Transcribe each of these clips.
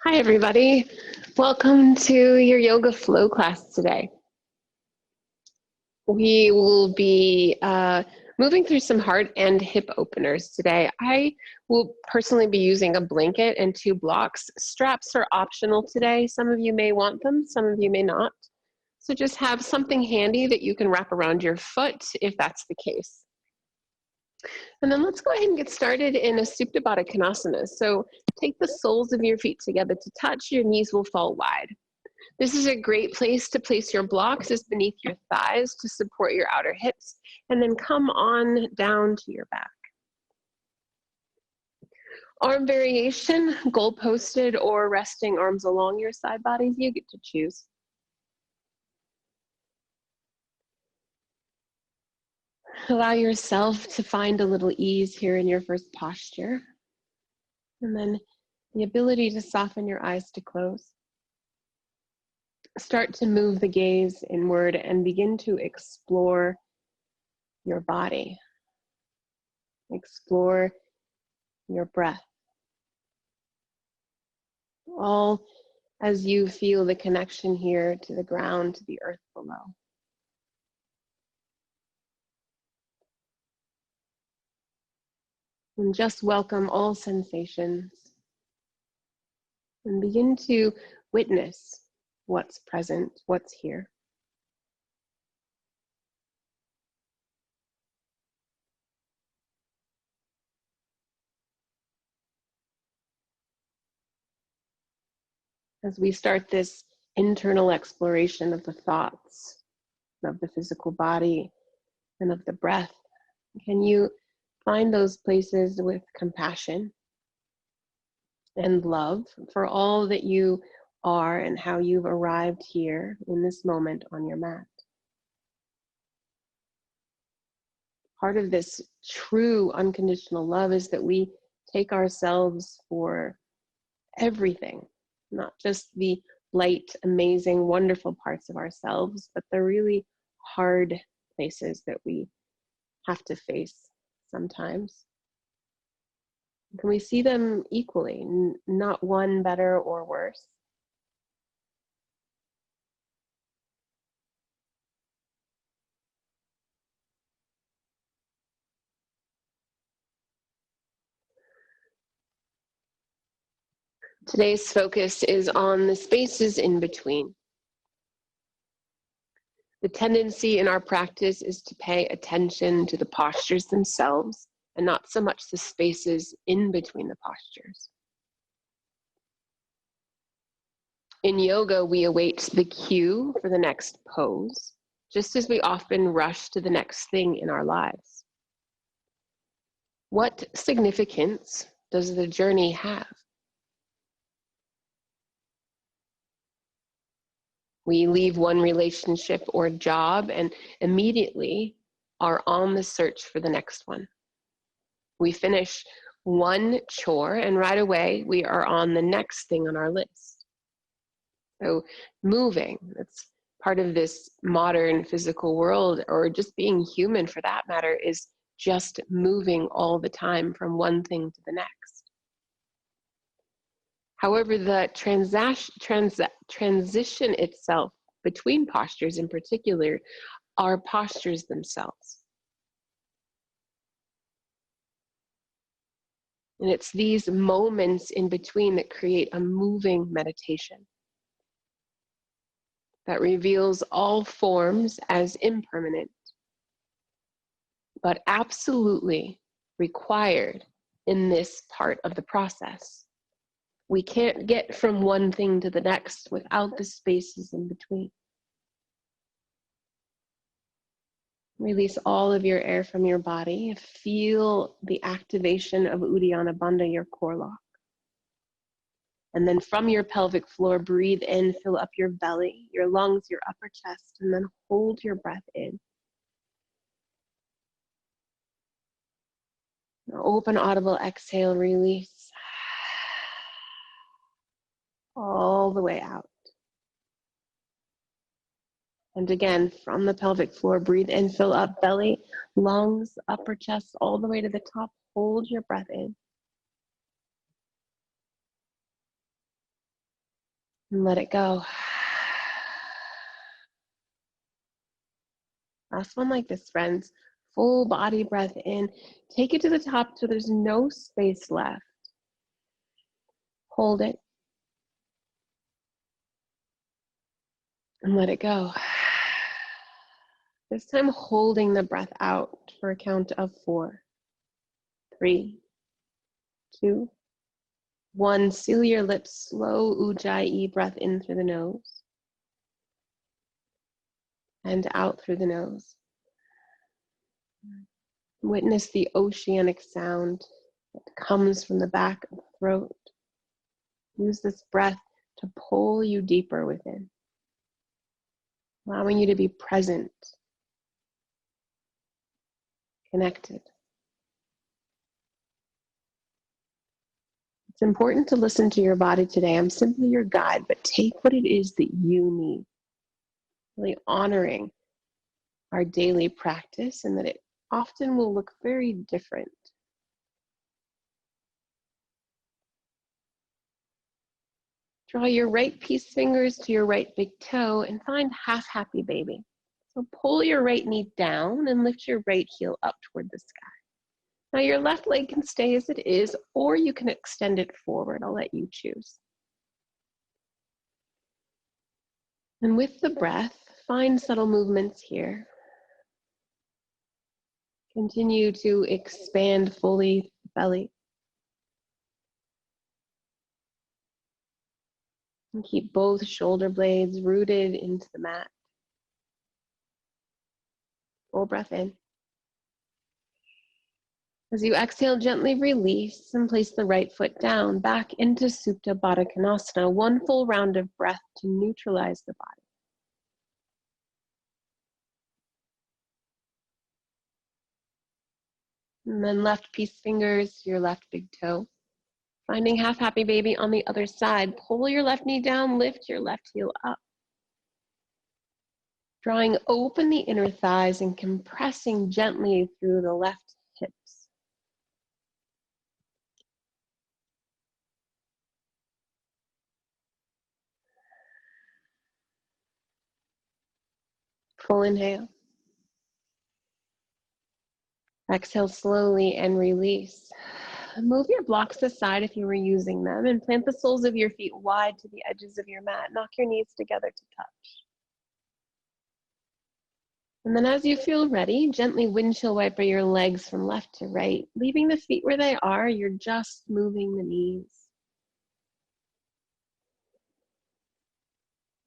Hi, everybody. Welcome to your yoga flow class today. We will be moving through some heart and hip openers today. I will personally be using a blanket and 2 blocks. Straps are optional today. Some of you may want them, some of you may not. So just have something handy that you can wrap around your foot if that's the case. And then let's go ahead and get started in a Supta Baddha Konasana. So take the soles of your feet together to touch, your knees will fall wide. This is a great place to place your blocks, is beneath your thighs to support your outer hips, and then come on down to your back. Arm variation, goal posted or resting arms along your side bodies, you get to choose. Allow yourself to find a little ease here in your first posture. And then the ability to soften your eyes to close. Start to move the gaze inward and begin to explore your body. Explore your breath. All as you feel the connection here to the ground, to the earth below. And just welcome all sensations. And begin to witness what's present, what's here. As we start this internal exploration of the thoughts, of the physical body, and of the breath, can you find those places with compassion and love for all that you are and how you've arrived here in this moment on your mat? Part of this true unconditional love is that we take ourselves for everything, not just the light, amazing, wonderful parts of ourselves, but the really hard places that we have to face sometimes. Can we see them equally, not one better or worse? Today's focus is on the spaces in between. The tendency in our practice is to pay attention to the postures themselves and not so much the spaces in between the postures. In yoga, we await the cue for the next pose, just as we often rush to the next thing in our lives. What significance does the journey have? We leave one relationship or job and immediately are on the search for the next one. We finish one chore and right away we are on the next thing on our list. So moving, that's part of this modern physical world, or just being human for that matter, is just moving all the time from one thing to the next. However, the transition itself between postures in particular are postures themselves. And it's these moments in between that create a moving meditation that reveals all forms as impermanent, but absolutely required in this part of the process. We can't get from one thing to the next without the spaces in between. Release all of your air from your body. Feel the activation of Uddiyana Bandha, your core lock. And then from your pelvic floor, breathe in, fill up your belly, your lungs, your upper chest, and then hold your breath in. Now open, audible exhale, release. All the way out. And again, from the pelvic floor, breathe in, fill up belly, lungs, upper chest, all the way to the top. Hold your breath in. And let it go. Last one like this, friends. Full body breath in. Take it to the top so there's no space left. Hold it. And let it go. This time holding the breath out for a count of 4, 3, 2, 1. Seal your lips. Slow Ujjayi breath in through the nose. And out through the nose. Witness the oceanic sound that comes from the back of the throat. Use this breath to pull you deeper within, allowing you to be present, connected. It's important to listen to your body today. I'm simply your guide, but take what it is that you need. Really honoring our daily practice and that it often will look very different. Draw your right peace fingers to your right big toe and find half happy baby. So pull your right knee down and lift your right heel up toward the sky. Now your left leg can stay as it is, or you can extend it forward. I'll let you choose. And with the breath, find subtle movements here. Continue to expand fully the belly. And keep both shoulder blades rooted into the mat. Full breath in. As you exhale, gently release and place the right foot down, back into Supta Baddha Konasana. One full round of breath to neutralize the body. And then left peace fingers to your left big toe. Finding half happy baby on the other side. Pull your left knee down, lift your left heel up. Drawing open the inner thighs and compressing gently through the left hips. Full inhale. Exhale slowly and release. Move your blocks aside if you were using them and plant the soles of your feet wide to the edges of your mat. Knock your knees together to touch. And then as you feel ready, gently windshield wiper your legs from left to right. Leaving the feet where they are, you're just moving the knees.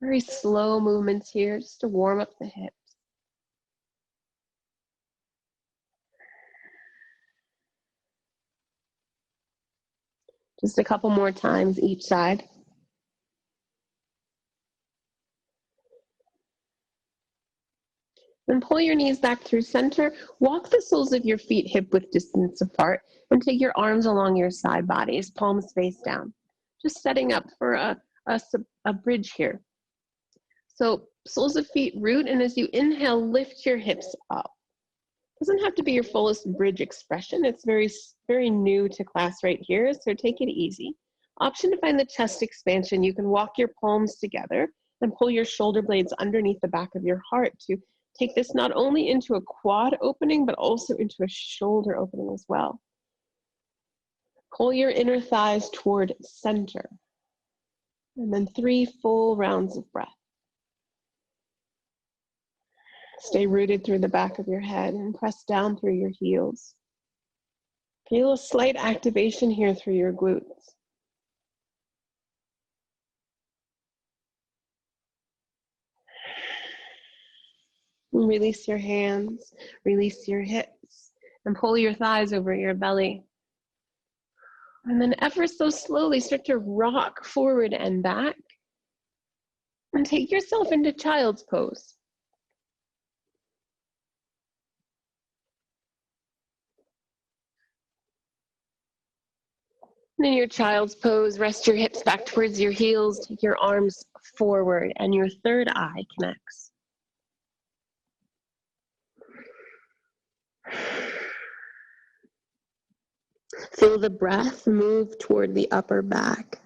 Very slow movements here just to warm up the hips. Just a couple more times each side. Then pull your knees back through center. Walk the soles of your feet hip width distance apart and take your arms along your side bodies, palms face down. Just setting up for a bridge here. So soles of feet root, and as you inhale, lift your hips up. Doesn't have to be your fullest bridge expression. It's very, very new to class right here, so take it easy. Option to find the chest expansion. You can walk your palms together and pull your shoulder blades underneath the back of your heart to take this not only into a quad opening, but also into a shoulder opening as well. Pull your inner thighs toward center. And then 3 full rounds of breath. Stay rooted through the back of your head and press down through your heels. Feel a slight activation here through your glutes. And release your hands, release your hips, and pull your thighs over your belly. And then ever so slowly start to rock forward and back. And take yourself into child's pose. And in your child's pose, rest your hips back towards your heels, take your arms forward, and your third eye connects. Feel the breath move toward the upper back.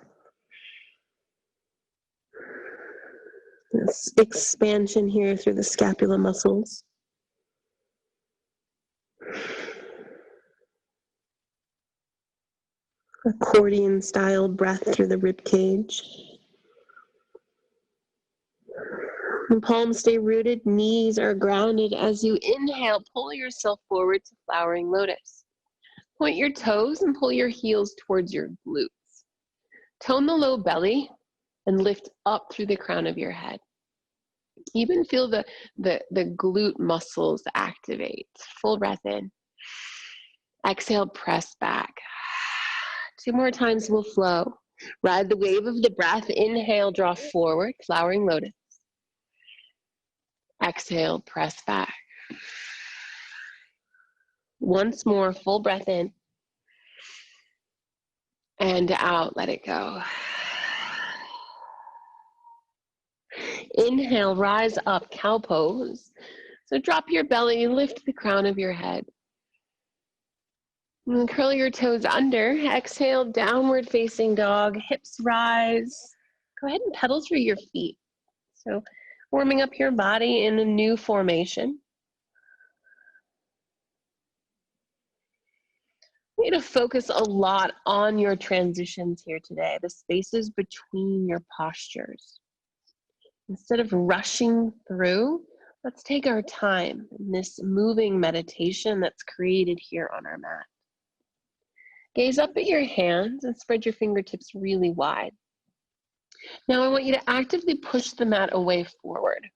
This expansion here through the scapula muscles. Accordion-style breath through the rib cage. And palms stay rooted, knees are grounded. As you inhale, pull yourself forward to flowering lotus. Point your toes and pull your heels towards your glutes. Tone the low belly and lift up through the crown of your head. Even feel the glute muscles activate. Full breath in. Exhale, press back. 2 more times will flow. Ride the wave of the breath. Inhale, draw forward, flowering lotus. Exhale, press back. Once more, full breath in. And out, let it go. Inhale, rise up, cow pose. So drop your belly, lift the crown of your head. And curl your toes under. Exhale, downward facing dog, hips rise. Go ahead and pedal through your feet. So warming up your body in a new formation. You need to focus a lot on your transitions here today, the spaces between your postures. Instead of rushing through, let's take our time in this moving meditation that's created here on our mat. Gaze up at your hands and spread your fingertips really wide. Now I want you to actively push the mat away forward.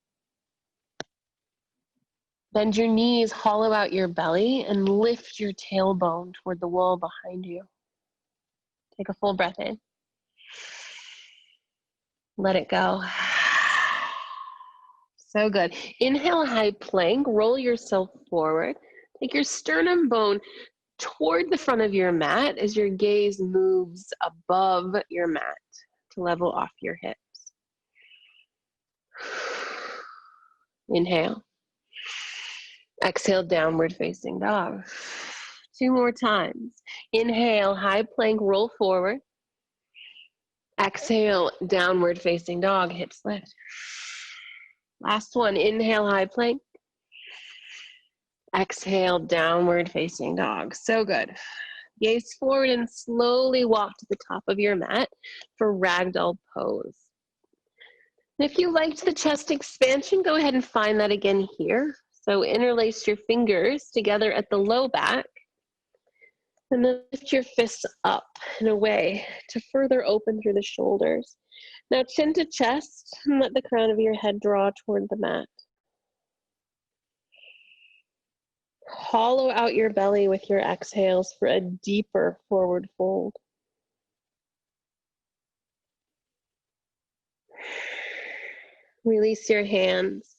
Bend your knees, hollow out your belly, and lift your tailbone toward the wall behind you. Take a full breath in. Let it go. So good. Inhale, high plank, roll yourself forward. Take your sternum bone toward the front of your mat as your gaze moves above your mat to level off your hips. Inhale. Exhale, downward facing dog. 2 more times. Inhale, high plank, roll forward. Exhale, downward facing dog, hips lift. Last one, inhale, high plank. Exhale, downward facing dog. So good. Gaze forward and slowly walk to the top of your mat for Ragdoll Pose. And if you liked the chest expansion, go ahead and find that again here. So interlace your fingers together at the low back, and then lift your fists up and away to further open through the shoulders. Now chin to chest, and let the crown of your head draw toward the mat. Hollow out your belly with your exhales for a deeper forward fold. Release your hands.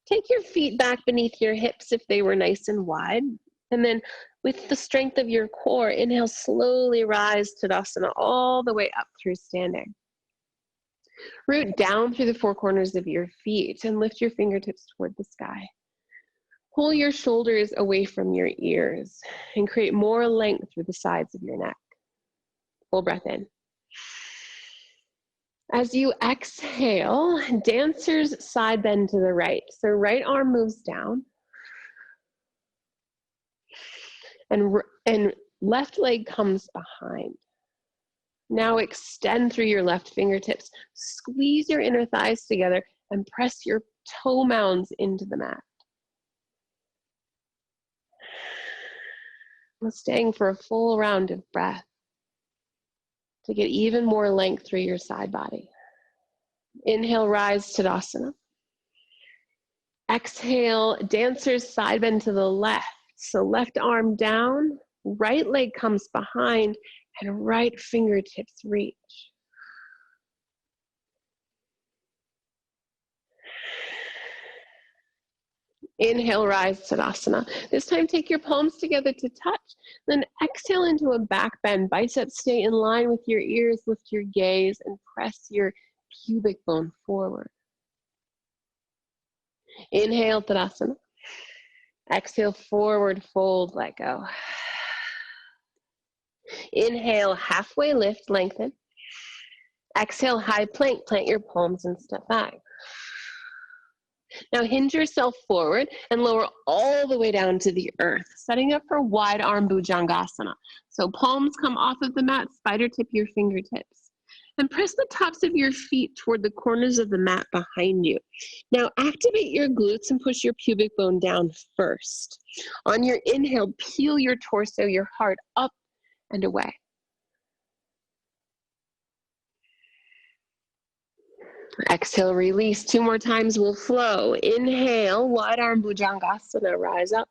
Take your feet back beneath your hips if they were nice and wide. And then with the strength of your core, inhale, slowly rise Tadasana all the way up through standing. Root down through the 4 corners of your feet and lift your fingertips toward the sky. Pull your shoulders away from your ears and create more length through the sides of your neck. Full breath in. As you exhale, dancer's side bend to the right. So right arm moves down and left leg comes behind. Now extend through your left fingertips. Squeeze your inner thighs together and press your toe mounds into the mat. We're staying for a full round of breath to get even more length through your side body. Inhale, rise Tadasana. Exhale, dancer's side bend to the left. So left arm down, right leg comes behind, and right fingertips reach. Inhale, rise Tadasana. This time take your palms together to touch, then exhale into a back bend. Biceps stay in line with your ears, lift your gaze, and press your pubic bone forward. Inhale, Tadasana. Exhale, forward fold, let go. Inhale, halfway lift, lengthen. Exhale, high plank, plant your palms and step back. Now hinge yourself forward and lower all the way down to the earth, setting up for wide arm bhujangasana. So palms come off of the mat, spider tip your fingertips. And press the tops of your feet toward the corners of the mat behind you. Now activate your glutes and push your pubic bone down first. On your inhale, peel your torso, your heart up and away. Exhale, release. 2 more times will flow. Inhale, wide arm bhujangasana, rise up.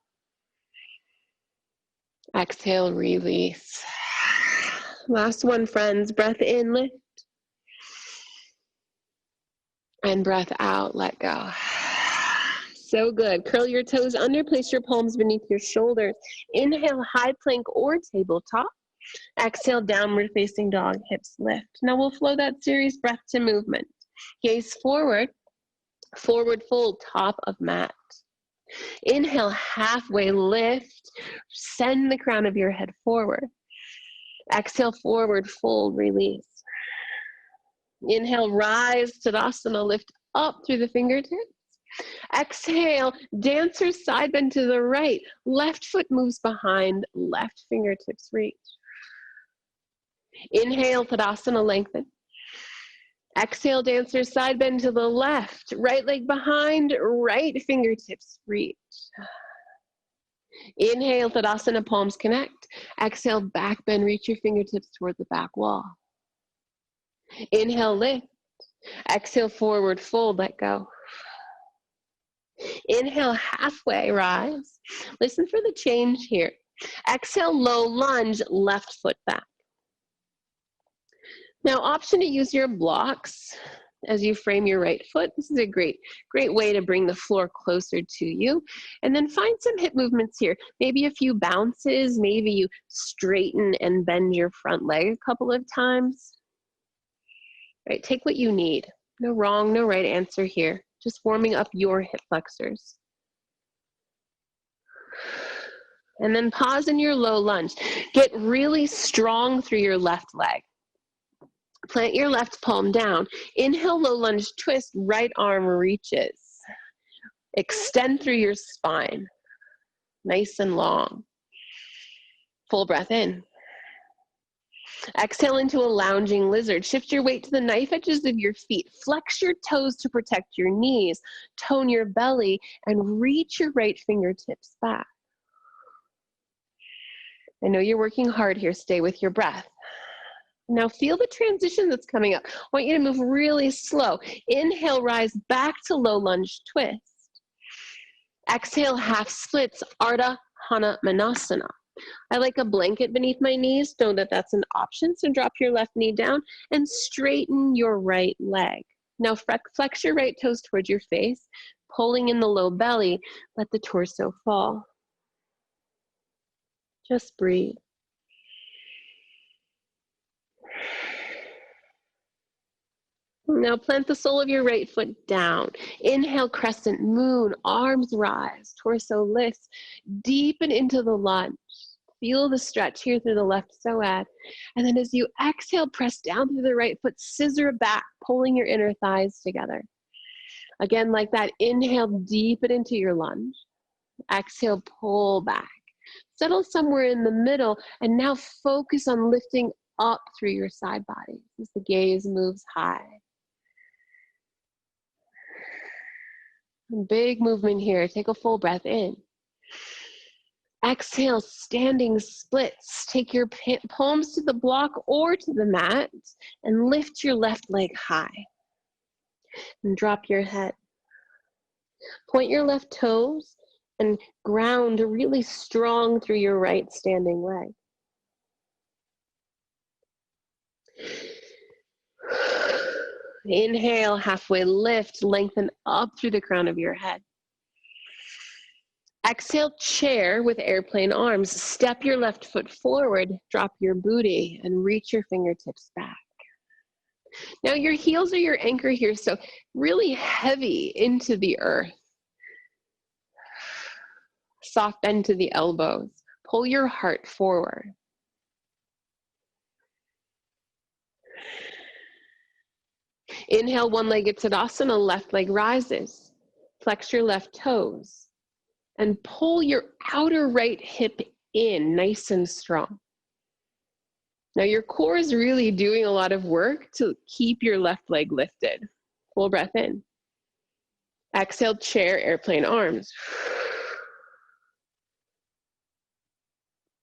Exhale, release. Last one, friends. Breath in, lift. And breath out, let go. So good. Curl your toes under, place your palms beneath your shoulders. Inhale, high plank or tabletop. Exhale, downward facing dog, hips lift. Now we'll flow that series breath to movement. Gaze forward, forward fold, top of mat. Inhale, halfway lift, send the crown of your head forward. Exhale, forward fold, release. Inhale, rise, Tadasana, lift up through the fingertips. Exhale, dancer side bend to the right. Left foot moves behind, left fingertips reach. Inhale, Tadasana, lengthen. Exhale, dancer side bend to the left. Right leg behind, right fingertips reach. Inhale, Tadasana, palms connect. Exhale, back bend, reach your fingertips toward the back wall. Inhale, lift. Exhale, forward fold, let go. Inhale, halfway rise. Listen for the change here. Exhale, low lunge, left foot back. Now, option to use your blocks as you frame your right foot. This is a great way to bring the floor closer to you. And then find some hip movements here. Maybe a few bounces, maybe you straighten and bend your front leg a couple of times. Right, take what you need. No wrong, no right answer here. Just warming up your hip flexors. And then pause in your low lunge. Get really strong through your left leg. Plant your left palm down. Inhale, low lunge twist, right arm reaches. Extend through your spine. Nice and long. Full breath in. Exhale into a lounging lizard. Shift your weight to the knife edges of your feet. Flex your toes to protect your knees. Tone your belly and reach your right fingertips back. I know you're working hard here. Stay with your breath. Now feel the transition that's coming up. I want you to move really slow. Inhale, rise back to low lunge twist. Exhale, half splits, Ardha Hanumanasana. I like a blanket beneath my knees. Know that that's an option. So drop your left knee down and straighten your right leg. Now flex your right toes towards your face, pulling in the low belly. Let the torso fall. Just breathe. Now plant the sole of your right foot down. Inhale, crescent moon, arms rise, torso lifts, deepen into the lunge. Feel the stretch here through the left psoas. And then as you exhale, press down through the right foot, scissor back, pulling your inner thighs together. Again, like that, inhale, deepen into your lunge. Exhale, pull back. Settle somewhere in the middle, and now focus on lifting up through your side body as the gaze moves high. Big movement here. Take a full breath in. Exhale, standing splits. Take your palms to the block or to the mat and lift your left leg high. And drop your head. Point your left toes and ground really strong through your right standing leg. Inhale, halfway lift, lengthen up through the crown of your head. Exhale, chair with airplane arms. Step your left foot forward, drop your booty, and reach your fingertips back. Now your heels are your anchor here, so really heavy into the earth. Soft bend to the elbows. Pull your heart forward. Inhale, one-legged Tadasana, left leg rises. Flex your left toes and pull your outer right hip in nice and strong. Now your core is really doing a lot of work to keep your left leg lifted. Full breath in. Exhale, chair, airplane arms.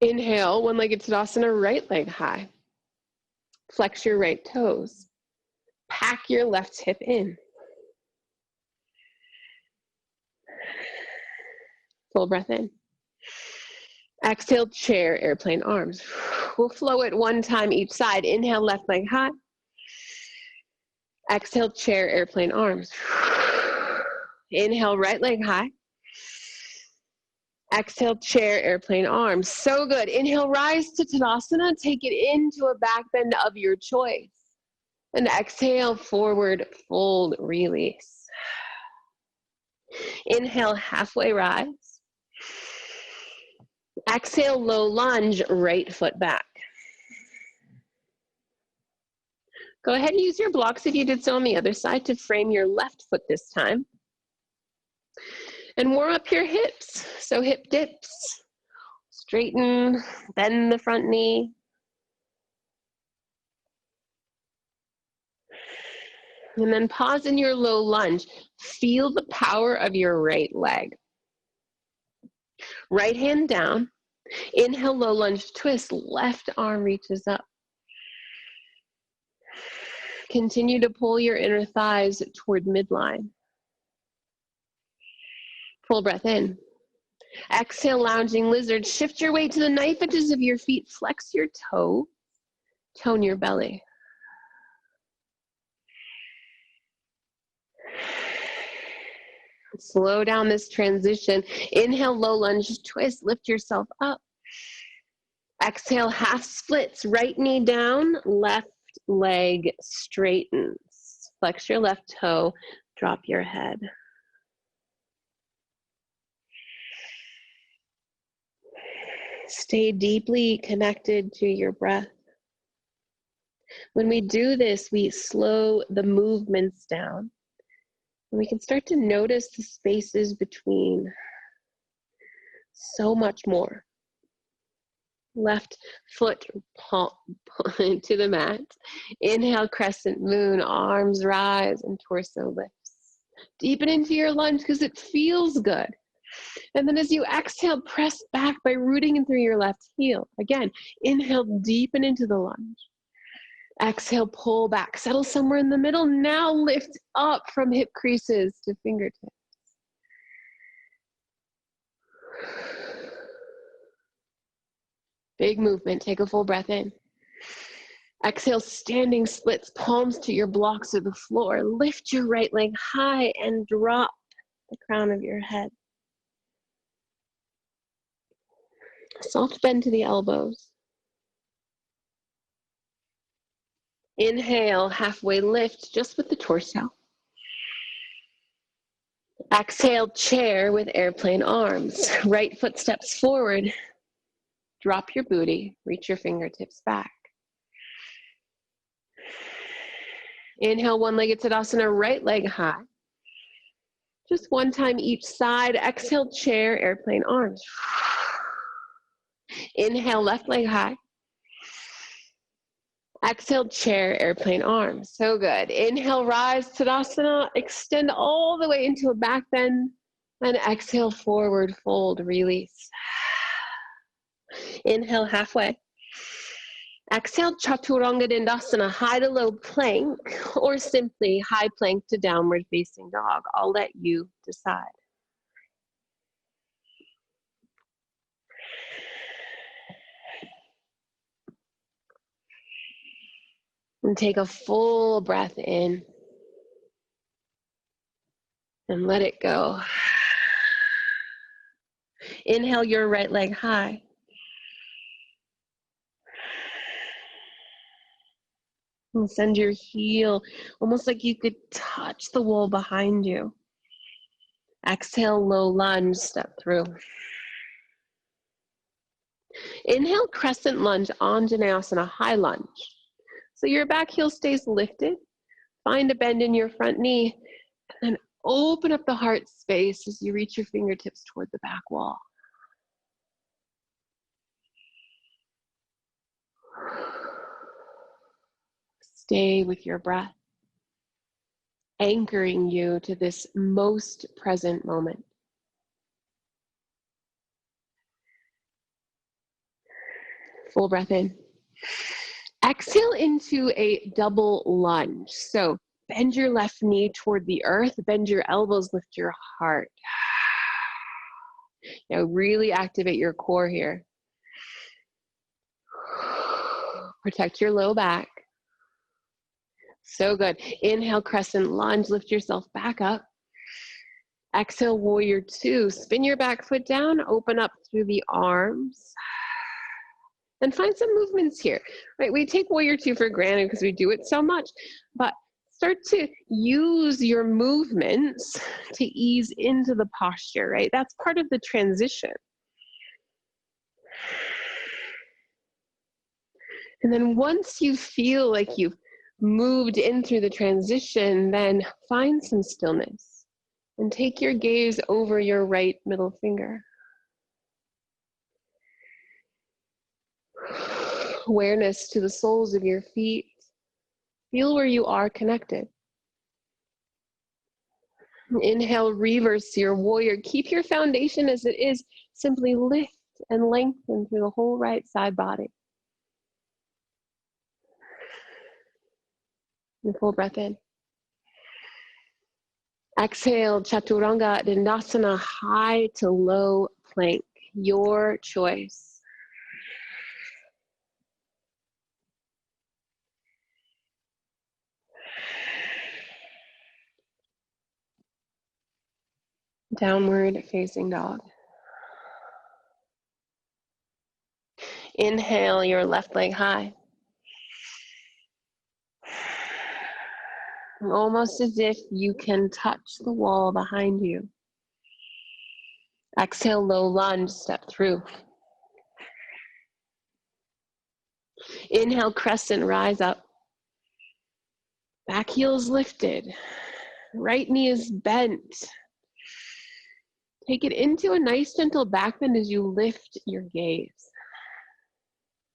Inhale, one-legged Tadasana, right leg high. Flex your right toes. Pack your left hip in. Full breath in. Exhale, chair, airplane arms. We'll flow it one time each side. Inhale, left leg high. Exhale, chair, airplane arms. Inhale, right leg high. Exhale, chair, airplane arms. So good. Inhale, rise to Tadasana. Take it into a back bend of your choice. And exhale, forward fold, release. Inhale, halfway rise. Exhale, low lunge, right foot back. Go ahead and use your blocks if you did so on the other side to frame your left foot this time. And warm up your hips. So hip dips, straighten, bend the front knee. And then pause in your low lunge. Feel the power of your right leg. Right hand down. Inhale, low lunge twist. Left arm reaches up. Continue to pull your inner thighs toward midline. Full breath in. Exhale, lounging lizard. Shift your weight to the knife edges of your feet. Flex your toe. Tone your belly. Slow down this transition. Inhale, low lunge twist. Lift yourself up. Exhale, half splits. Right knee down, left leg straightens. Flex your left toe. Drop your head. Stay deeply connected to your breath. When we do this, we slow the movements down. And we can start to notice the spaces between so much more. Left foot palm to the mat. Inhale, crescent moon, arms rise and torso lifts. Deepen into your lunge because it feels good. And then as you exhale, press back by rooting in through your left heel. Again, inhale, deepen into the lunge. Exhale, pull back, settle somewhere in the middle. Now lift up from hip creases to fingertips. Big movement, take a full breath in. Exhale, standing splits, palms to your blocks of the floor. Lift your right leg high and drop the crown of your head. Soft bend to the elbows. Inhale, halfway lift, just with the torso. Exhale, chair with airplane arms. Right foot steps forward. Drop your booty, reach your fingertips back. Inhale, one-legged Tadasana, right leg high. Just one time each side. Exhale, chair, airplane arms. Inhale, left leg high. Exhale, chair, airplane arms. So good. Inhale, rise, Tadasana. Extend all the way into a back bend. And exhale, forward fold, release. Inhale, halfway. Exhale, Chaturanga Dandasana, high to low plank, or simply high plank to downward facing dog. I'll let you decide. And take a full breath in. And let it go. Inhale your right leg high. And send your heel almost like you could touch the wall behind you. Exhale, low lunge, step through. Inhale, crescent lunge, Anjaneyasana, high lunge. So your back heel stays lifted. Find a bend in your front knee. And then Open up the heart space as you reach your fingertips toward the back wall. Stay with your breath, anchoring you to this most present moment. Full breath in. Exhale into a double lunge. So bend your left knee toward the earth, bend your elbows, lift your heart. Now really activate your core here. Protect your low back. So good. Inhale, crescent lunge, lift yourself back up. Exhale, warrior two. Spin your back foot down, open up through the arms. And find some movements here, right? We take warrior two for granted because we do it so much, but start to use your movements to ease into the posture, right? That's part of the transition. And then once you feel like you've moved in through the transition, then find some stillness and take your gaze over your right middle finger. Awareness to the soles of your feet. Feel where you are connected. Inhale, reverse your warrior. Keep your foundation as it is. Simply lift and lengthen through the whole right side body. And full breath in. Exhale, Chaturanga Dandasana, high to low plank. Your choice. Downward facing dog. Inhale your left leg high. Almost as if you can touch the wall behind you. Exhale, low lunge, step through. Inhale, crescent, rise up. Back heel's lifted. Right knee is bent. Take it into a nice gentle back bend as you lift your gaze.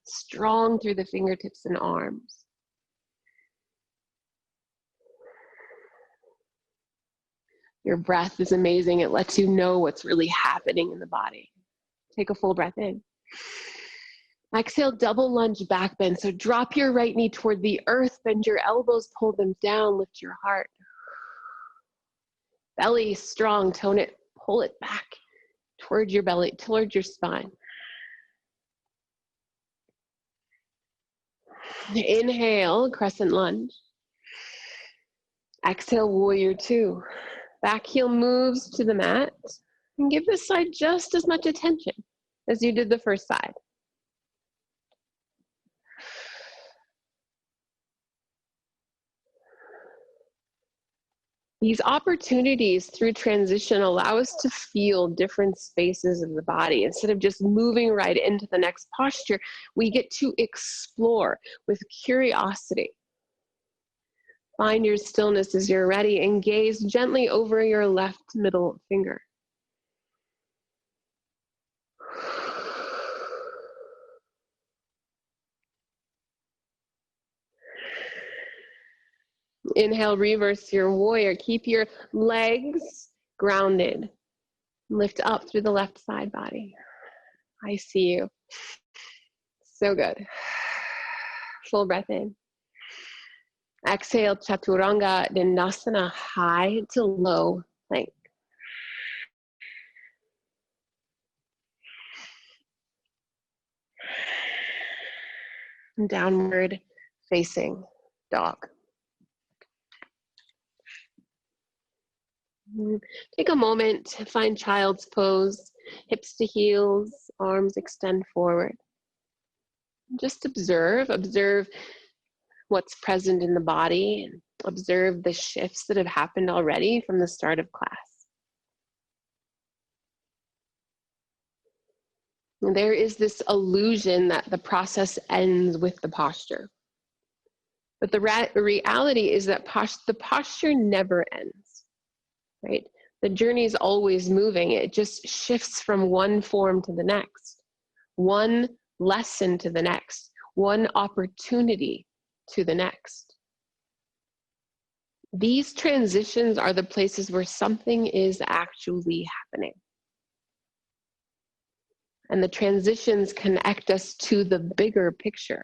Strong through the fingertips and arms. Your breath is amazing. It lets you know what's really happening in the body. Take a full breath in. Exhale, double lunge back bend. So drop your right knee toward the earth, bend your elbows, pull them down, lift your heart. Belly strong, tone it, pull it back toward your belly, toward your spine. Inhale, crescent lunge. Exhale, warrior two. Back heel moves to the mat. And give this side just as much attention as you did the first side. These opportunities through transition allow us to feel different spaces of the body. Instead of just moving right into the next posture, we get to explore with curiosity. Find your stillness as you're ready and gaze gently over your left middle finger. Inhale, reverse your warrior. Keep your legs grounded. Lift up through the left side body. I see you. So good. Full breath in. Exhale, Chaturanga Dandasana, high to low plank. Downward facing dog. Take a moment to find child's pose, hips to heels, arms extend forward. Just observe what's present in the body, and observe the shifts that have happened already from the start of class. And there is this illusion that the process ends with the posture. But the reality is that the posture never ends. right? The journey is always moving. It just shifts from one form to the next, one lesson to the next, one opportunity to the next. These transitions are the places where something is actually happening. And the transitions connect us to the bigger picture.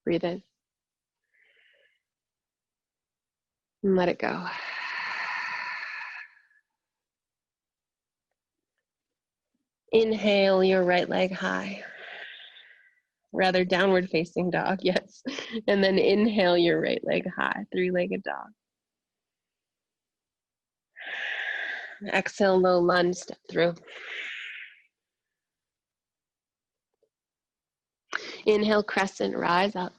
Breathe in. And let it go. Inhale your right leg high. Rather downward facing dog, yes. And then inhale your right leg high, three-legged dog. Exhale, low lunge, step through. Inhale, crescent, rise up.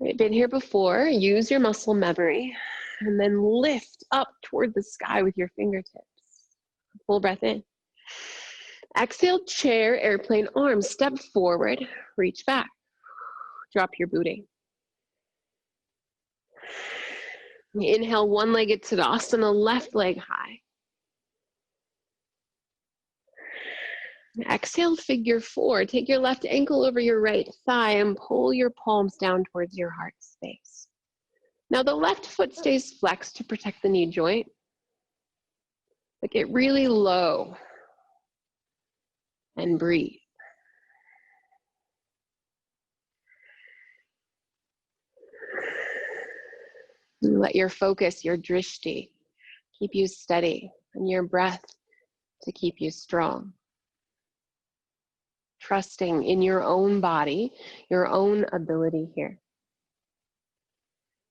Right, been here before, use your muscle memory, and then lift up toward the sky with your fingertips. Full breath in. Exhale, chair, airplane, arms, step forward, reach back. Drop your booty. Inhale, one-legged Tadasana, left leg high. Exhale, figure four. Take your left ankle over your right thigh and pull your palms down towards your heart space. Now the left foot stays flexed to protect the knee joint. But get really low and breathe. And let your focus, your drishti, keep you steady, and your breath to keep you strong. Trusting in your own body, your own ability here.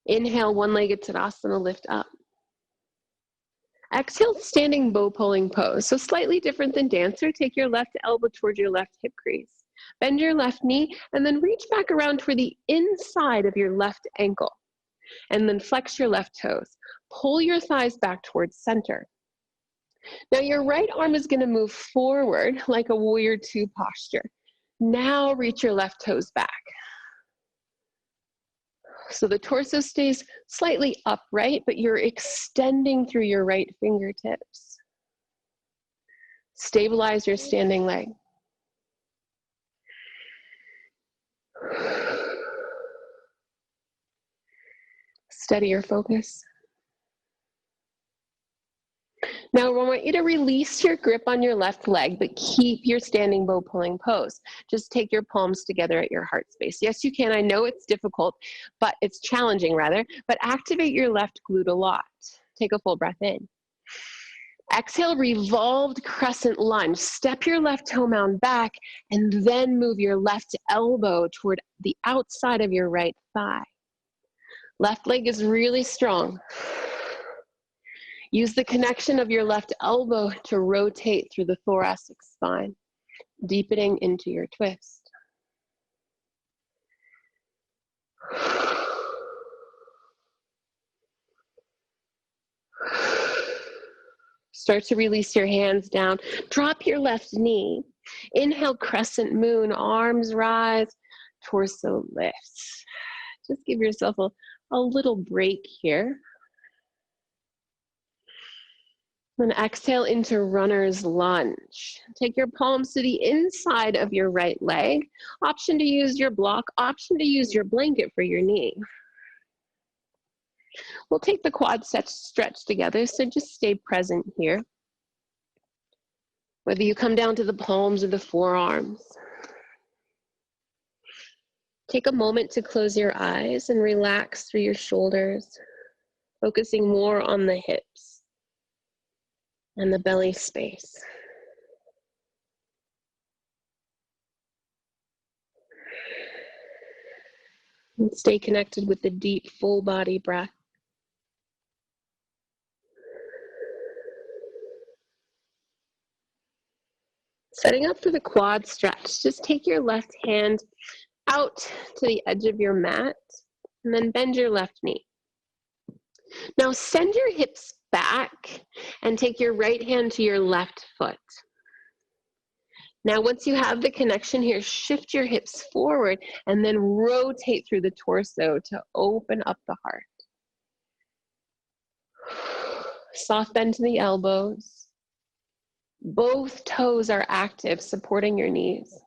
Inhale, one-legged Tadasana, lift up. Exhale, standing bow pulling pose. So slightly different than dancer. Take your left elbow towards your left hip crease. Bend your left knee, and then reach back around toward the inside of your left ankle. And then flex your left toes. Pull your thighs back towards center. Now your right arm is going to move forward like a warrior two posture. Now reach your left toes back. So the torso stays slightly upright, but you're extending through your right fingertips. Stabilize your standing leg. Steady your focus. Now I want you to release your grip on your left leg, but keep your standing bow pulling pose. Just take your palms together at your heart space. Yes, you can. I know it's difficult, but it's challenging rather, but activate your left glute a lot. Take a full breath in. Exhale, revolved crescent lunge. Step your left toe mound back and then move your left elbow toward the outside of your right thigh. Left leg is really strong. Use the connection of your left elbow to rotate through the thoracic spine, deepening into your twist. Start to release your hands down. Drop your left knee. Inhale, crescent moon, arms rise, torso lifts. Just give yourself a little break here. Then exhale into runner's lunge. Take your palms to the inside of your right leg. Option to use your block, option to use your blanket for your knee. We'll take the quad stretch together, so just stay present here. Whether you come down to the palms or the forearms. Take a moment to close your eyes and relax through your shoulders, focusing more on the hips and the belly space. And stay connected with the deep, full body breath. Setting up for the quad stretch, just take your left hand out to the edge of your mat and then bend your left knee. Now send your hips back and take your right hand to your left foot. Now, once you have the connection here, shift your hips forward and then rotate through the torso to open up the heart. Soft bend to the elbows. Both toes are active, supporting your knees.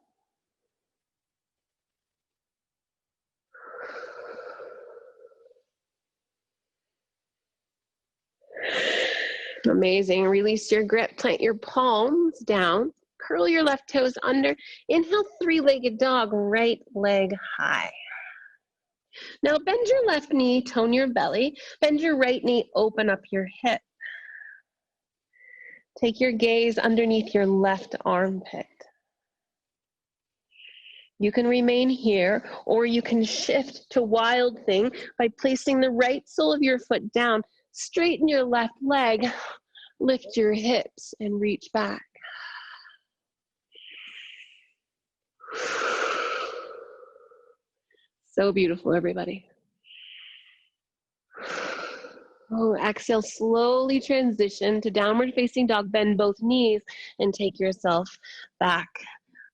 Amazing. Release your grip. Plant your palms down. Curl your left toes under. Inhale, three-legged dog, right leg high. Now bend your left knee, tone your belly. Bend your right knee, open up your hip. Take your gaze underneath your left armpit. You can remain here, or you can shift to Wild Thing by placing the right sole of your foot down. Straighten your left leg, lift your hips, and reach back. So beautiful, everybody. Oh, exhale, slowly transition to downward facing dog. Bend both knees and take yourself back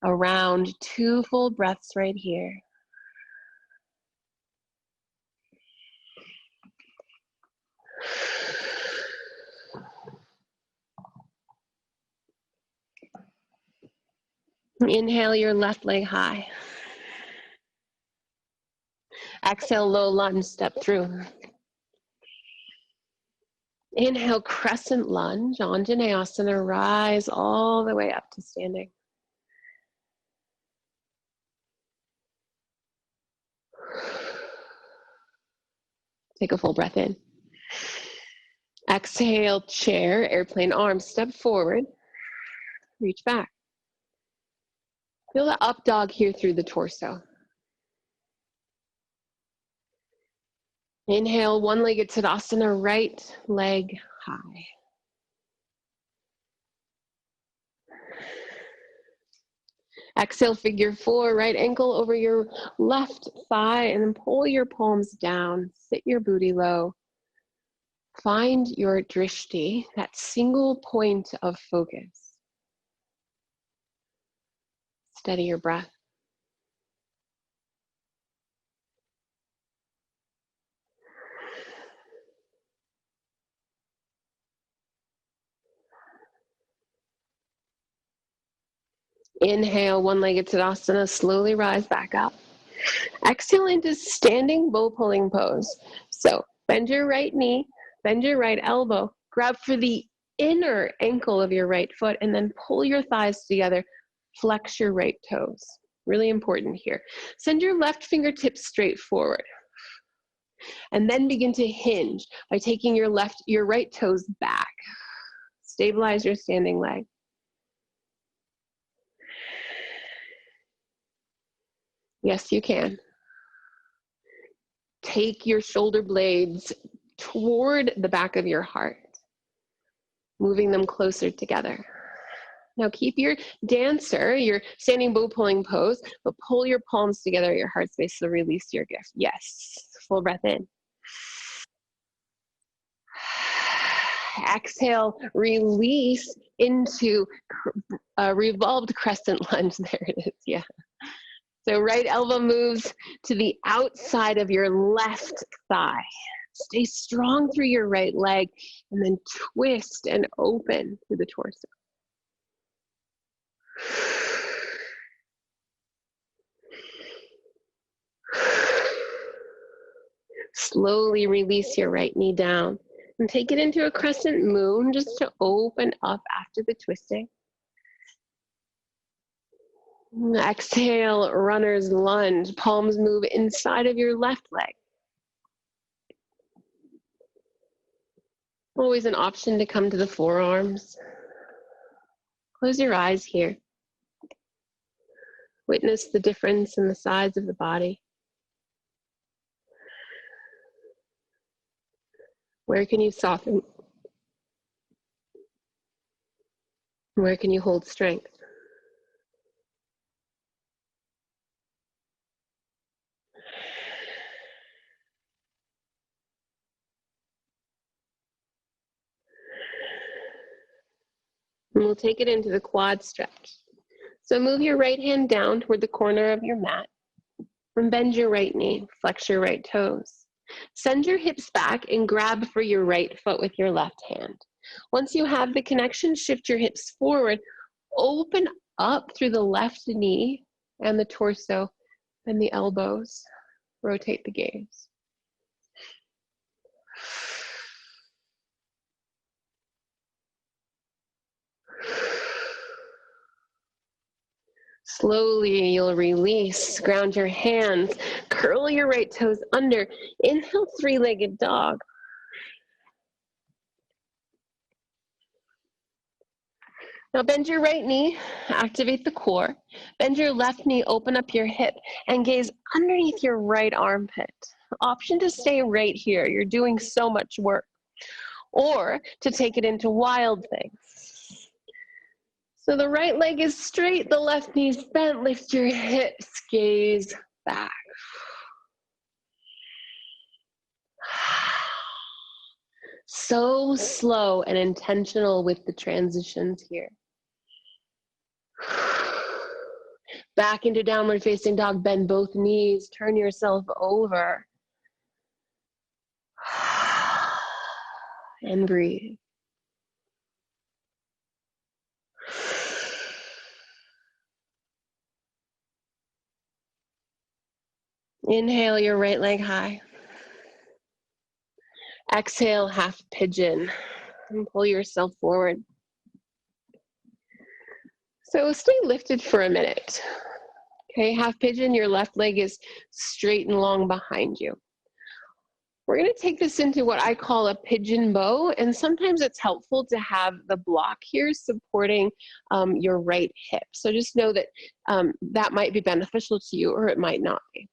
around. 2 full breaths right here. Inhale your left leg high. Exhale, low lunge, step through. Inhale, crescent lunge, Anjaneyasana, rise all the way up to standing. Take a full breath in. Exhale, chair, airplane arms, step forward, reach back. Feel the up dog here through the torso. Inhale, one-legged Tadasana, right leg high. Exhale, figure 4, right ankle over your left thigh, and then pull your palms down. Sit your booty low. Find your drishti, that single point of focus. Steady your breath. Inhale, one-legged Tadasana, slowly rise back up. Exhale into standing bow pulling pose. So bend your right knee, bend your right elbow, grab for the inner ankle of your right foot, and then pull your thighs together. Flex your right toes. Really important here. Send your left fingertips straight forward. And then begin to hinge by taking your right toes back. Stabilize your standing leg. Yes, you can. Take your shoulder blades toward the back of your heart, moving them closer together. Now keep your dancer, your standing bow pulling pose, but pull your palms together at your heart space to release your gift. Yes, full breath in. Exhale, release into a revolved crescent lunge. There it is, yeah. So right elbow moves to the outside of your left thigh. Stay strong through your right leg, and then twist and open through the torso. Slowly release your right knee down and take it into a crescent moon just to open up after the twisting. Exhale, runner's lunge. Palms move inside of your left leg. Always an option to come to the forearms. Close your eyes here. Witness the difference in the size of the body. Where can you soften? Where can you hold strength? And we'll take it into the quad stretch. So move your right hand down toward the corner of your mat and bend your right knee, flex your right toes. Send your hips back and grab for your right foot with your left hand. Once you have the connection, shift your hips forward, open up through the left knee and the torso and the elbows. Rotate the gaze. Slowly, you'll release, ground your hands, curl your right toes under. Inhale, three-legged dog. Now bend your right knee, activate the core. Bend your left knee, open up your hip, and gaze underneath your right armpit. Option to stay right here. You're doing so much work. Or to take it into wild things. So the right leg is straight, the left knee's bent. Lift your hips, gaze back. So slow and intentional with the transitions here. Back into downward facing dog, bend both knees, turn yourself over. And breathe. Inhale your right leg high. Exhale, half pigeon, and pull yourself forward. So stay lifted for a minute. Okay, half pigeon, your left leg is straight and long behind you. We're going to take this into what I call a pigeon bow, and sometimes it's helpful to have the block here supporting your right hip. So just know that that might be beneficial to you, or it might not be.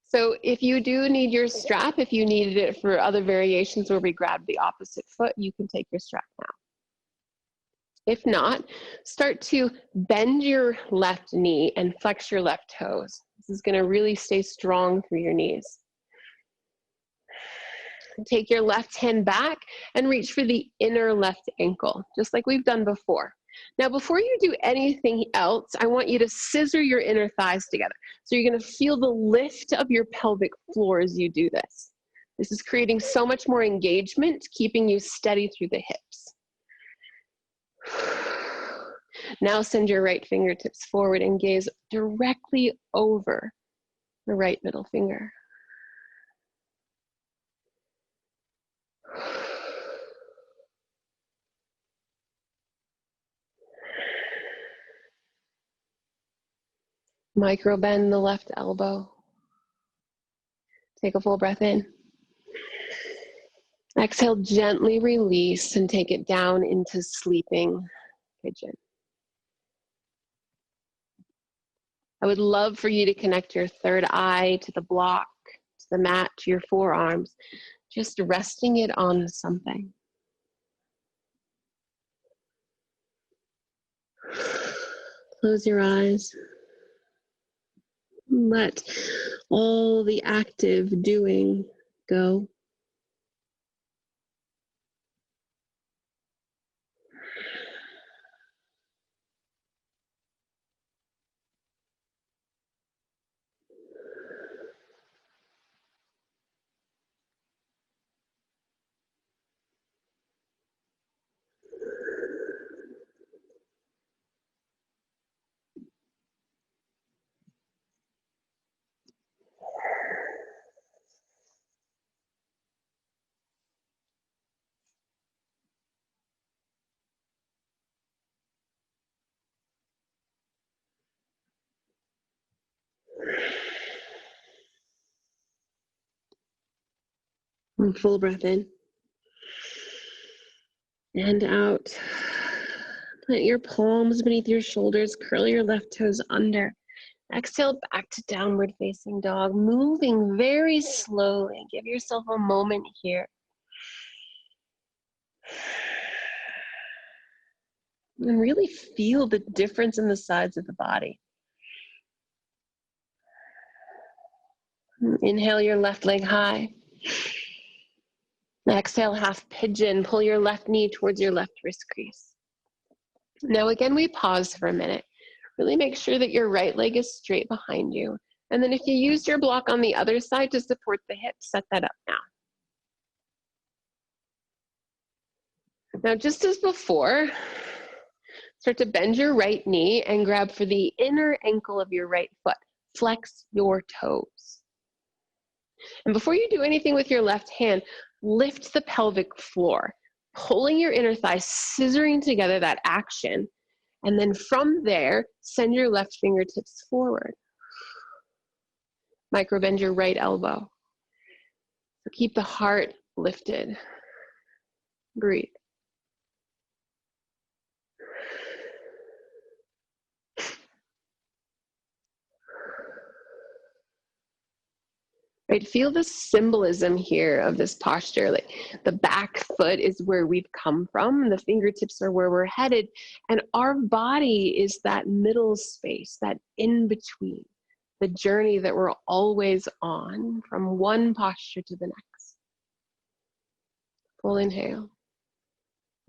So if you do need your strap, if you needed it for other variations where we grab the opposite foot, you can take your strap now. If not, start to bend your left knee and flex your left toes. This is going to really stay strong through your knees. Take your left hand back and reach for the inner left ankle, just like we've done before. Now, before you do anything else, I want you to scissor your inner thighs together. So you're going to feel the lift of your pelvic floor as you do this. This is creating so much more engagement, keeping you steady through the hips. Now send your right fingertips forward and gaze directly over the right middle finger. Micro bend the left elbow. Take a full breath in. Exhale, gently release and take it down into sleeping pigeon. I would love for you to connect your third eye to the block, to the mat, to your forearms, just resting it on something. Close your eyes. Let all the active doing go. One full breath in and out. Plant your palms beneath your shoulders, curl your left toes under. Exhale back to downward facing dog, moving very slowly. Give yourself a moment here. And really feel the difference in the sides of the body. Inhale your left leg high. Exhale, half pigeon. Pull your left knee towards your left wrist crease. Now again, we pause for a minute. Really make sure that your right leg is straight behind you. And then if you used your block on the other side to support the hips, set that up now. Now, just as before, start to bend your right knee and grab for the inner ankle of your right foot. Flex your toes. And before you do anything with your left hand, lift the pelvic floor, pulling your inner thighs, scissoring together that action. And then from there, send your left fingertips forward. Micro bend your right elbow. So keep the heart lifted. Breathe. Right, feel the symbolism here of this posture. Like the back foot is where we've come from, the fingertips are where we're headed, and our body is that middle space, that in between, the journey that we're always on from one posture to the next. Full inhale.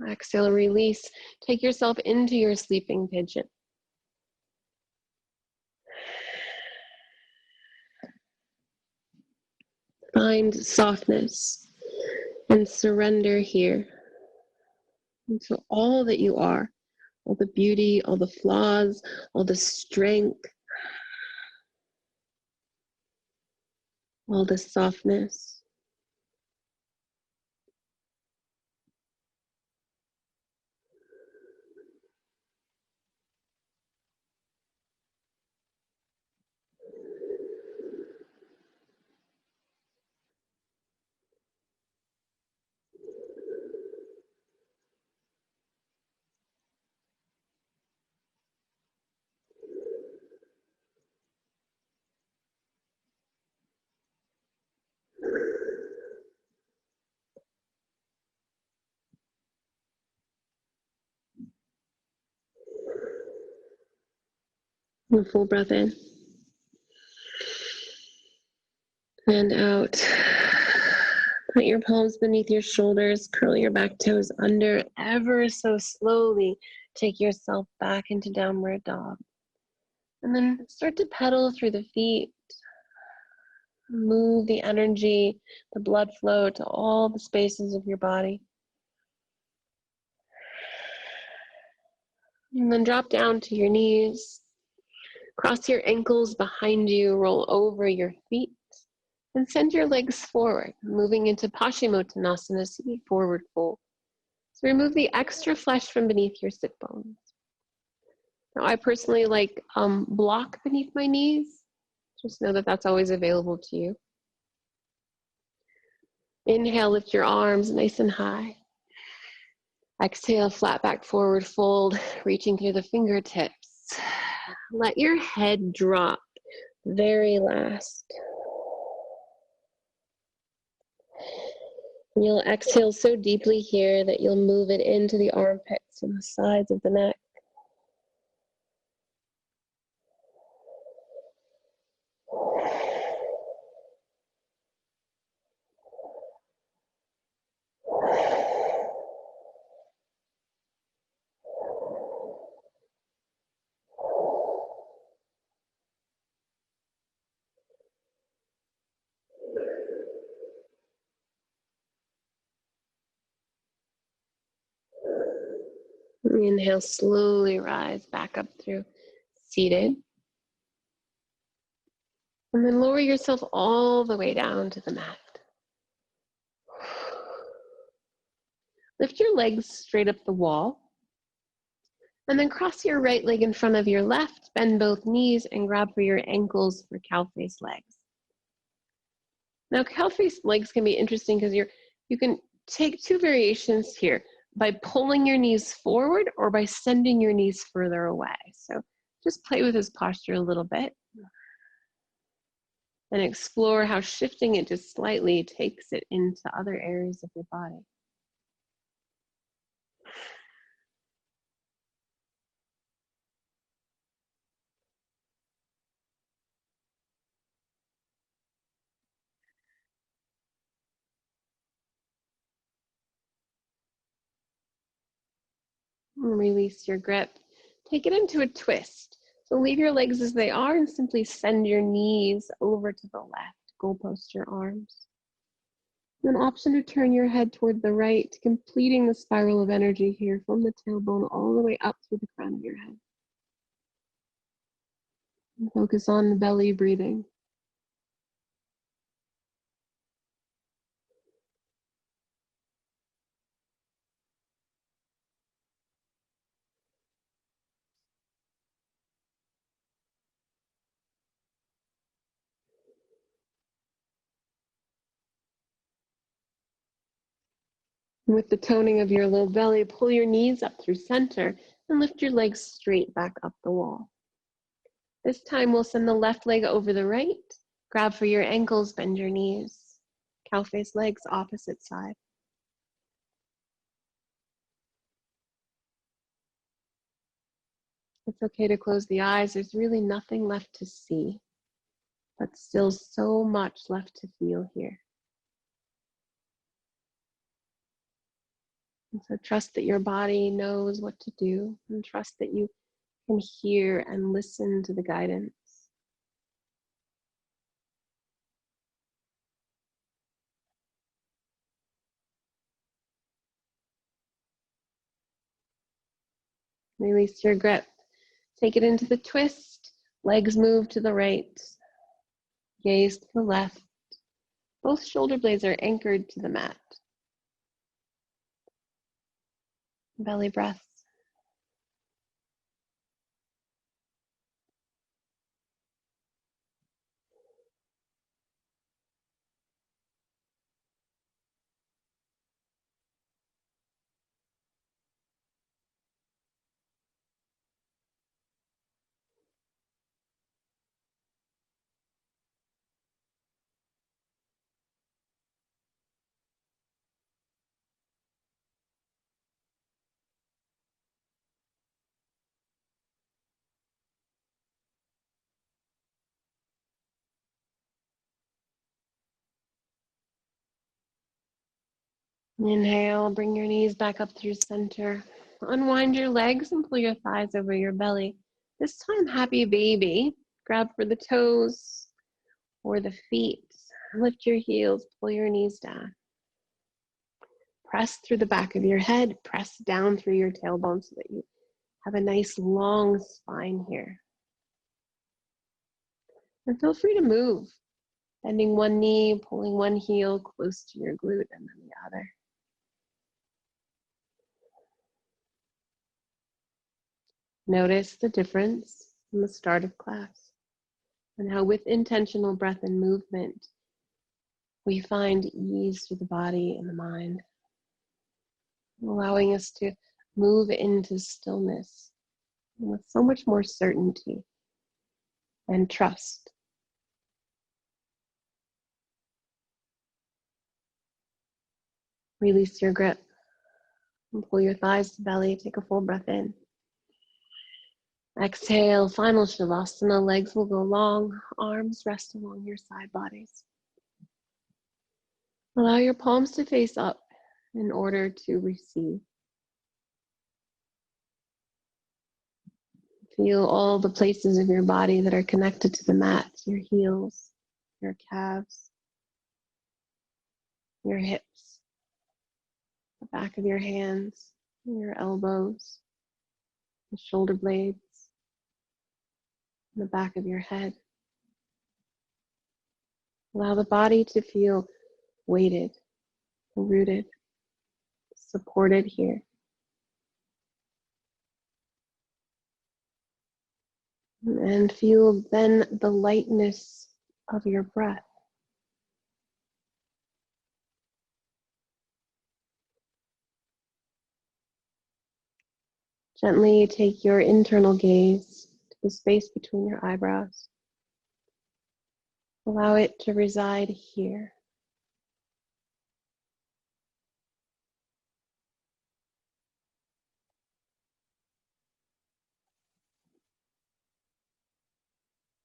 Exhale, release. Take yourself into your sleeping pigeon. Find softness and surrender here into all that you are, all the beauty, all the flaws, all the strength, all the softness. And a full breath in and out. Put your palms beneath your shoulders, curl your back toes under ever so slowly. Take yourself back into downward dog. And then start to pedal through the feet. Move the energy, the blood flow to all the spaces of your body. And then drop down to your knees. Cross your ankles behind you, roll over your feet, and send your legs forward, moving into Paschimottanasana, seated forward fold. So remove the extra flesh from beneath your sit bones. Now, I personally like block beneath my knees. Just know that that's always available to you. Inhale, lift your arms nice and high. Exhale, flat back forward fold, reaching through the fingertips. Let your head drop, very last. And you'll exhale so deeply here that you'll move it into the armpits and the sides of the neck. Inhale, slowly rise back up through seated. And then lower yourself all the way down to the mat. Lift your legs straight up the wall. And then cross your right leg in front of your left, bend both knees, and grab for your ankles for cow face legs. Now, cow face legs can be interesting because you can take two variations here, by pulling your knees forward or by sending your knees further away. So just play with this posture a little bit and explore how shifting it just slightly takes it into other areas of your body. And release your grip. Take it into a twist. So leave your legs as they are and simply send your knees over to the left. Goalpost your arms. An option to turn your head toward the right, completing the spiral of energy here from the tailbone all the way up through the crown of your head. And focus on the belly breathing. With the toning of your low belly, pull your knees up through center and lift your legs straight back up the wall. This time we'll send the left leg over the right. Grab for your ankles, bend your knees. Cow face legs, opposite side. It's okay to close the eyes. There's really nothing left to see, but still so much left to feel here. And so trust that your body knows what to do, and trust that you can hear and listen to the guidance. Release your grip. Take it into the twist. Legs move to the right. Gaze to the left. Both shoulder blades are anchored to the mat. Belly breaths. Inhale, bring your knees back up through center. Unwind your legs and pull your thighs over your belly. This time, happy baby. Grab for the toes or the feet. Lift your heels, pull your knees down. Press through the back of your head, press down through your tailbone so that you have a nice long spine here. And feel free to move, bending one knee, pulling one heel close to your glute and then the other. Notice the difference from the start of class and how with intentional breath and movement, we find ease through the body and the mind, allowing us to move into stillness with so much more certainty and trust. Release your grip and pull your thighs to belly. Take a full breath in. Exhale, final Shavasana. Legs will go long, arms rest along your side bodies. Allow your palms to face up in order to receive. Feel all the places of your body that are connected to the mat, your heels, your calves, your hips, the back of your hands, your elbows, the shoulder blades, and the back of your head. Allow the body to feel weighted, rooted, supported here. And feel then the lightness of your breath. Gently take your internal gaze to the space between your eyebrows. Allow it to reside here.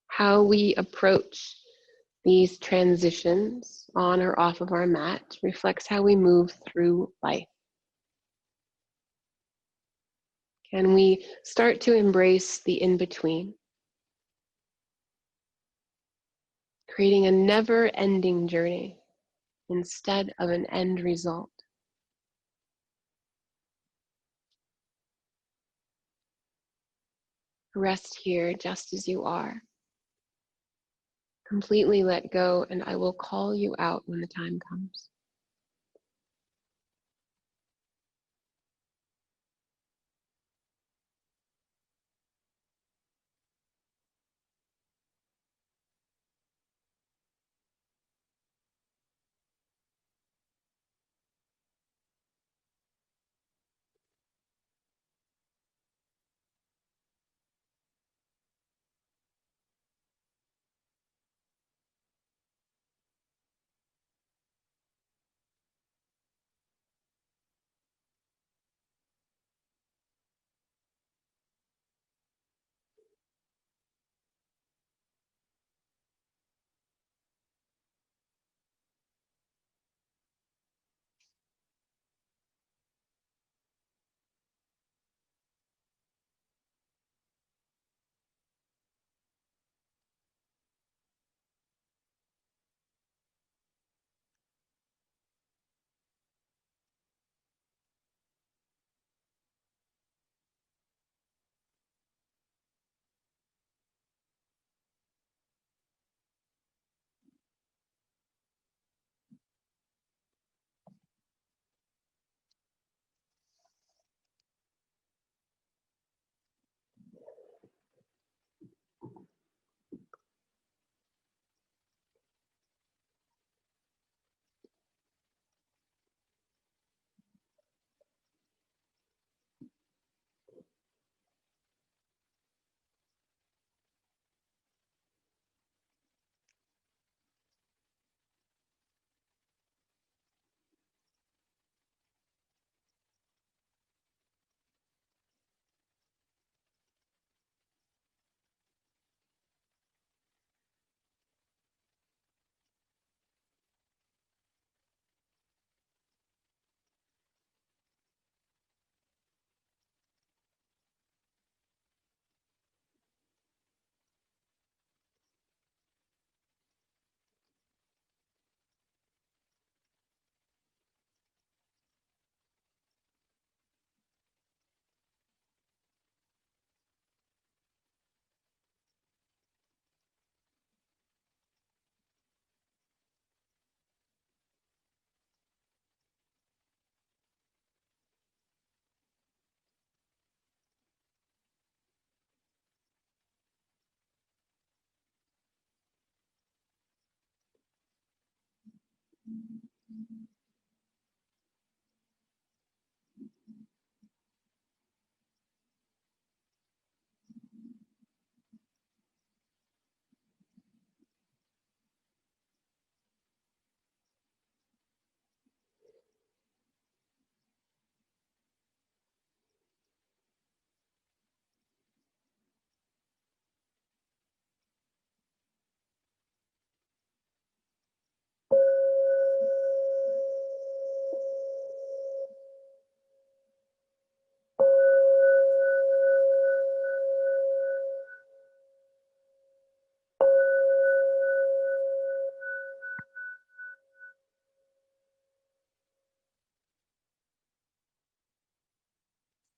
How we approach these transitions on or off of our mat reflects how we move through life. Can we start to embrace the in-between, creating a never-ending journey instead of an end result? Rest here just as you are. Completely let go, and I will call you out when the time comes.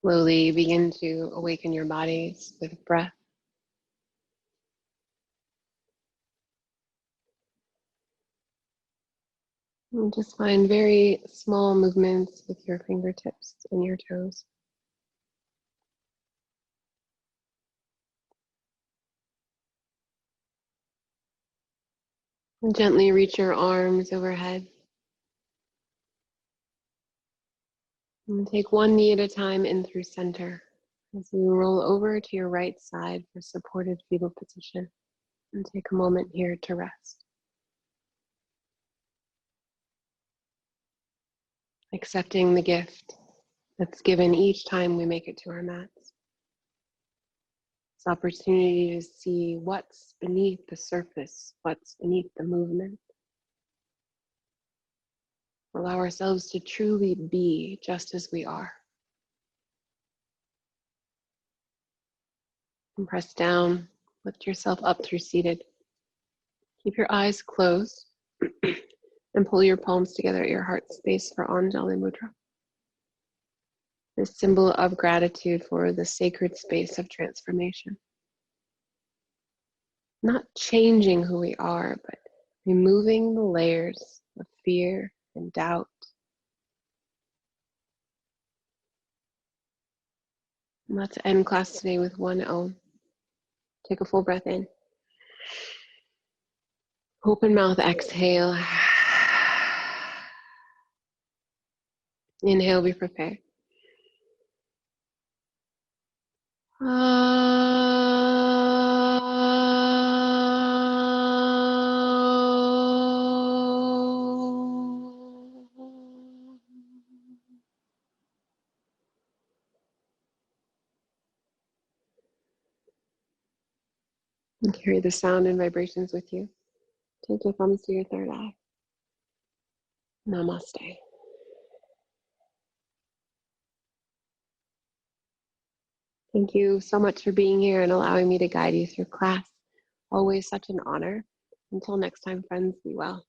Slowly begin to awaken your bodies with breath. And just find very small movements with your fingertips and your toes. And gently reach your arms overhead. And take one knee at a time in through center as you roll over to your right side for supported fetal position. And take a moment here to rest. Accepting the gift that's given each time we make it to our mats. This opportunity to see what's beneath the surface, what's beneath the movement. Allow ourselves to truly be just as we are. And press down. Lift yourself up through seated. Keep your eyes closed and pull your palms together at your heart space for Anjali Mudra. This symbol of gratitude for the sacred space of transformation. Not changing who we are, but removing the layers of fear and doubt. And let's end class today with one Om. Take a full breath in. Open mouth, exhale. Inhale, be prepared. And carry the sound and vibrations with you. Take your thumbs to your third eye. Namaste. Thank you so much for being here and allowing me to guide you through class. Always such an honor. Until next time, friends, be well.